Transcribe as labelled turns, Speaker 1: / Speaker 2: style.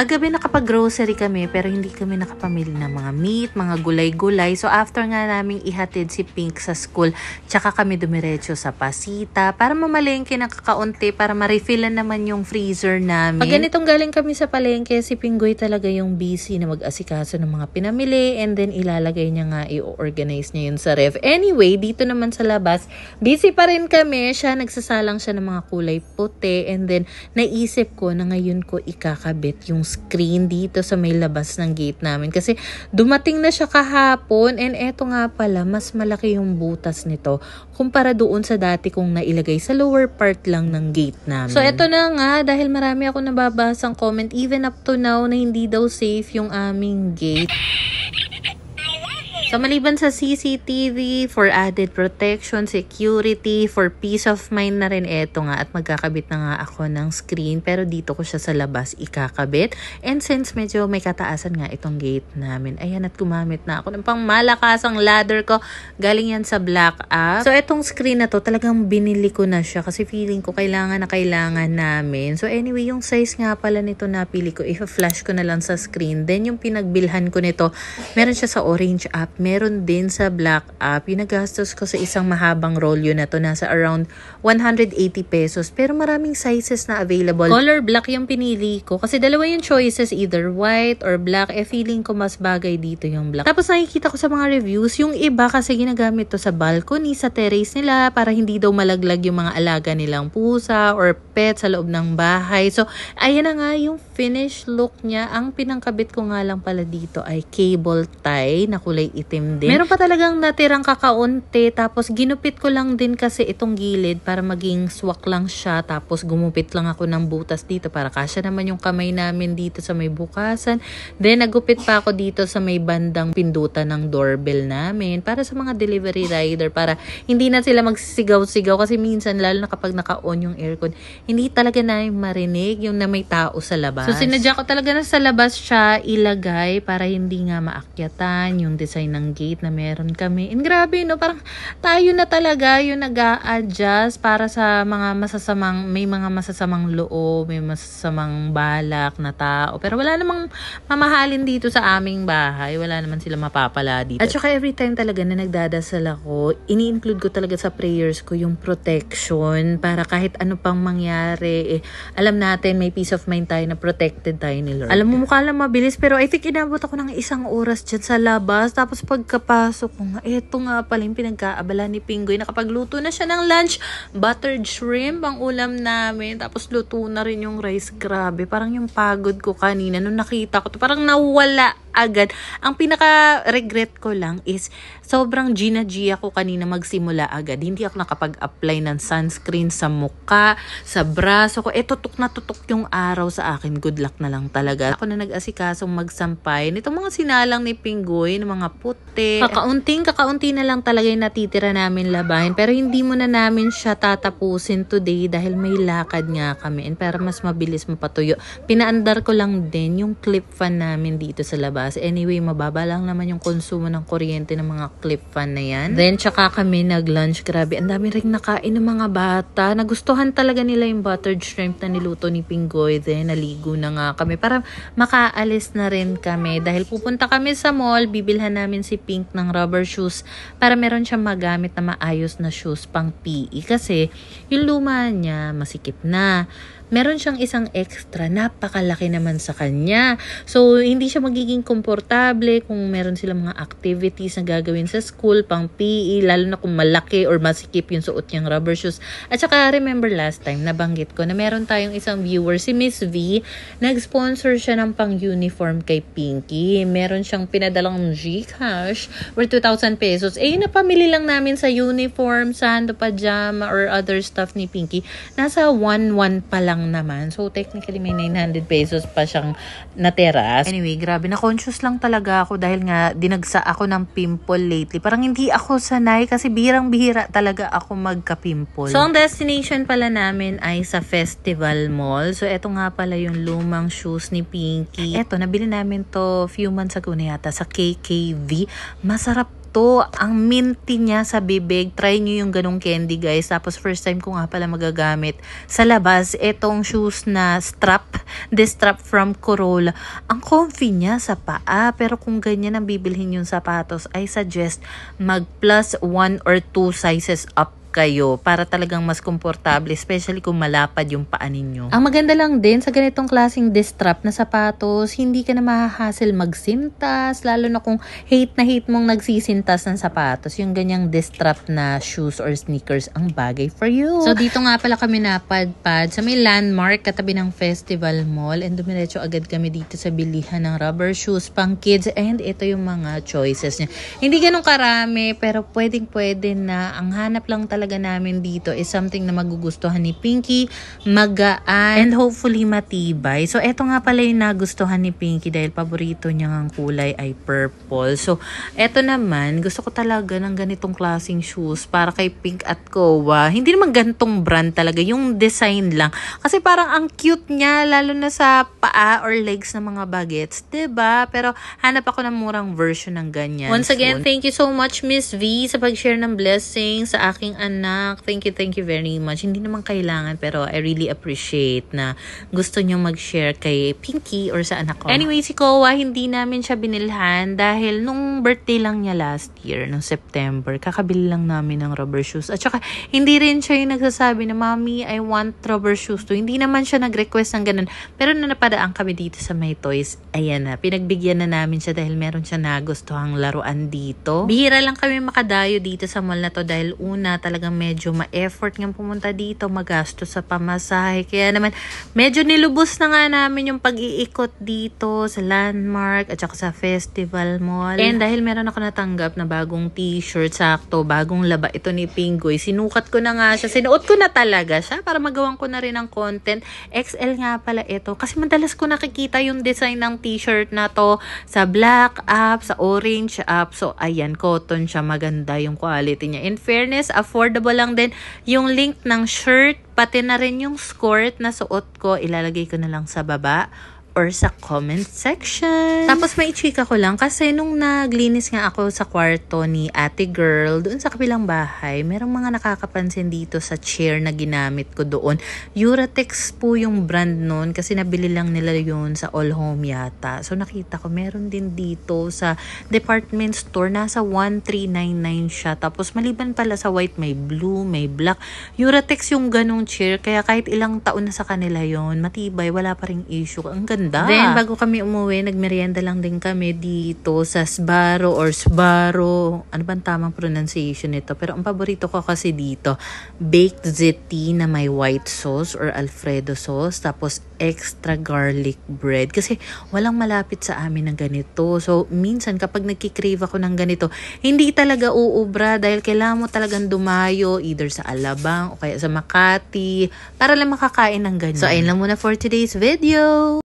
Speaker 1: Kagabi nakapag-grocery kami pero hindi kami nakapamili ng mga meat, mga gulay-gulay. So after nga naming ihatid si Pink sa school, tsaka kami dumiretso sa Pasita para mamalengke ng kakaunti para ma-refillan naman yung freezer namin. Pag ganitong galing kami sa palengke, si Pinggoy talaga yung busy na mag-asikaso ng mga pinamili and then ilalagay niya nga, i-organize niya yun sa ref. Anyway, dito naman sa labas, busy pa rin kami. Nagsasalang siya ng mga kulay puti and then naisip ko na ngayon ko ikakabit yung screen dito sa may labas ng gate namin kasi dumating na siya kahapon and eto nga pala mas malaki yung butas nito kumpara doon sa dati kong nailagay sa lower part lang ng gate namin. So eto na nga, dahil marami ako nababasang comment even up to now na hindi daw safe yung aming gate. So, maliban sa CCTV, for added protection, security, for peace of mind na rin eto nga at magkakabit na nga ako ng screen pero dito ko siya sa labas ikakabit. And since medyo may kataasan nga itong gate namin, ayan at gumamit na ako ng pang malakasang ladder ko. Galing yan sa Black App. So, etong screen na to talagang binili ko na siya kasi feeling ko kailangan na kailangan namin. So, anyway, yung size nga pala nito napili ko, i-flash ko na lang sa screen. Then, yung pinagbilhan ko nito, meron siya sa Orange App. Meron din sa Black App. Yung nagastos ko sa isang mahabang rolyo na to, nasa around 180 pesos. Pero maraming sizes na available. Color black yung pinili ko. Kasi dalawa yung choices, either white or black. Feeling ko mas bagay dito yung black. Tapos nakikita ko sa mga reviews, yung iba kasi ginagamit to sa balcony, sa terrace nila, para hindi daw malaglag yung mga alaga nilang pusa or pet sa loob ng bahay. So, ayan na nga yung finish look niya. Ang pinangkabit ko nga lang pala dito ay cable tie na kulay itim din. Meron pa talagang natirang kakaunti tapos ginupit ko lang din kasi itong gilid para maging swak lang siya tapos gumupit lang ako ng butas dito para kasya naman yung kamay namin dito sa may bukasan. Then nagupit pa ako dito sa may bandang pindutan ng doorbell namin para sa mga delivery rider para hindi na sila magsisigaw-sigaw kasi minsan lalo na kapag naka-on yung aircon hindi talaga na marinig yung na may tao sa labas. So sinadya ko talaga na sa labas siya ilagay para hindi nga maakyatan yung design ng gate na meron kami. And grabe, no? Parang tayo na talaga yung nag-a-adjust para sa mga masasamang loob, may masasamang balak na tao. Pero wala namang mamahalin dito sa aming bahay. Wala naman sila mapapala dito. At saka every time talaga na nagdadasal ako, ini-include ko talaga sa prayers ko yung protection para kahit ano pang mangyari, alam natin may peace of mind tayo na protected tayo ni Lord. Alam mo, mukha lang mabilis pero I think inabot ako ng 1 oras dyan sa labas. Tapos pagkapasok ko nga, eto nga pala yung pinagkaabala ni Pinggoy. Nakapagluto na siya ng lunch. Buttered shrimp ang ulam namin. Tapos luto na rin yung rice. Grabe, parang yung pagod ko kanina nung nakita ko to, parang nawala agad. Ang pinaka-regret ko lang is sobrang G ako kanina magsimula agad. Hindi ako nakapag-apply ng sunscreen sa muka, sa braso ko. Tutok na tutok yung araw sa akin. Good luck na lang talaga. Ako na nag-asikasong magsampay nitong mga sinalang ni Pinggoy, ng mga puti. Kakaunti na lang talaga yung natitira namin labahin. Pero hindi mo na namin siya tatapusin today dahil may lakad nga kami. And para mas mabilis mapatuyo, pinaandar ko lang din yung clip fan namin dito sa labas. Anyway, mababa lang naman yung konsumo ng kuryente ng mga clip fan na yan. Then, tsaka kami nag-lunch. Grabe, ang dami rin nakain ng mga bata. Nagustuhan talaga nila yung buttered shrimp na niluto ni Pinggoy. Then, naligo na nga kami para makaalis na rin kami. Dahil pupunta kami sa mall, bibilhan namin si Pink ng rubber shoes para meron siyang magamit na maayos na shoes pang PE. Kasi, yung luma niya, masikip na. Meron siyang isang extra, napakalaki naman sa kanya. So, hindi siya magiging komportable kung meron silang mga activities na gagawin sa school, pang PE, lalo na kung malaki or masikip yung suot niyang rubber shoes. At saka, remember last time, nabanggit ko na meron tayong isang viewer, si Miss V, nag-sponsor siya ng pang-uniform kay Pinky. Meron siyang pinadalang Gcash worth 2,000 pesos. Napamili lang namin sa uniform, sando, pajama, or other stuff ni Pinky. Nasa 1,100 pa lang naman. So, technically, may 900 pesos pa siyang natera. Anyway, grabe, na-conscious lang talaga ako dahil nga dinagsa ako ng pimple lately. Parang hindi ako sanay kasi bihirang-bihira talaga ako magka-pimple. So, ang destination pala namin ay sa Festival Mall. So, eto nga pala yung lumang shoes ni Pinky. Eto, nabili namin to few months ago na yata sa KKV. Masarap to. Ang minty niya sa bibig. Try nyo yung ganong candy guys. Tapos first time ko nga pala magagamit sa labas. Itong shoes na strap. This strap from Corolla. Ang comfy niya sa paa. Pero kung ganyan ang bibilhin yung sapatos, I suggest mag plus 1 or 2 sizes up kayo para talagang mas komportable, especially kung malapad yung paa ninyo. Ang maganda lang din sa ganitong klaseng distrap na sapatos, hindi ka na mahahassle magsintas, lalo na kung hate mong nagsisintas ng sapatos. Yung ganyang distrap na shoes or sneakers ang bagay for you. So dito nga pala kami napadpad sa may landmark katabi ng Festival Mall, and dumiretso agad kami dito sa bilihan ng rubber shoes pang kids, and ito yung mga choices niya. Hindi ganun karami pero pwede na. Ang hanap lang talaga namin dito is something na magugustuhan ni Pinky, magaan, and hopefully matibay. So, eto nga pala yung nagustuhan ni Pinky dahil paborito niya ang kulay ay purple. So, eto naman, gusto ko talaga ng ganitong klaseng shoes para kay Pink at Kowa. Hindi naman ganitong brand talaga, yung design lang. Kasi parang ang cute niya, lalo na sa paa or legs ng mga bagets, diba? Pero hanap ako ng murang version ng ganyan. Once again, thank you so much Miss V sa pag-share ng blessings sa aking anak. Thank you very much. Hindi naman kailangan pero I really appreciate na gusto nyo mag-share kay Pinky or sa anak ko. Anyway, si Kowa, hindi namin siya binilhan dahil nung birthday lang niya last year, nung September, kakabili lang namin ng rubber shoes. At saka, hindi rin siya yung nagsasabi na, Mommy, I want rubber shoes to. Hindi naman siya nag-request ng ganun. Pero nung napadaan kami dito sa May Toys, ayan na, pinagbigyan na namin siya dahil meron siya nagustuhang laruan dito. Bihira lang kami makadayo dito sa mall na to dahil una talagang medyo ma-effort nga pumunta dito, magastos sa pamasahe. Kaya naman, medyo nilubos na nga namin yung pag-iikot dito sa Landmark at saka sa Festival Mall. And dahil meron ako natanggap na bagong t-shirt, sakto, bagong laba ito ni Pingoy, sinukat ko na nga siya. Sinuot ko na talaga siya para magawan ko na rin ng content. XL nga pala ito. Kasi madalas ko nakikita yung design ng t-shirt na to sa black app, sa orange app. So, ayan, cotton siya. Maganda yung quality niya. In fairness, affordable lang din yung link ng shirt, pati na rin yung skirt na suot ko. Ilalagay ko na lang sa baba or sa comment section. Tapos may chika ko lang kasi nung naglinis nga ako sa kwarto ni ate girl doon sa kabilang bahay, merong mga nakakapansin dito sa chair na ginamit ko doon. Uratex po yung brand nun kasi nabili lang nila yun sa All Home yata. So nakita ko meron din dito sa department store, nasa 1399 siya. Tapos maliban pala sa white, may blue, may black. Uratex yung ganong chair kaya kahit ilang taon na sa kanila yon, matibay, wala pa ring issue. Ang ganda. Then, bago kami umuwi, nagmerienda lang din kami dito sa Sbarro or Sbarro. Ano bang tamang pronunciation nito? Pero ang paborito ko kasi dito, baked ziti na may white sauce or Alfredo sauce. Tapos, extra garlic bread. Kasi walang malapit sa amin ng ganito. So, minsan kapag nagkikrave ako ng ganito, hindi talaga uubra dahil kailangan mo talagang dumayo either sa Alabang o kaya sa Makati para lang makakain ng ganyan. So, ayun lang muna for today's video.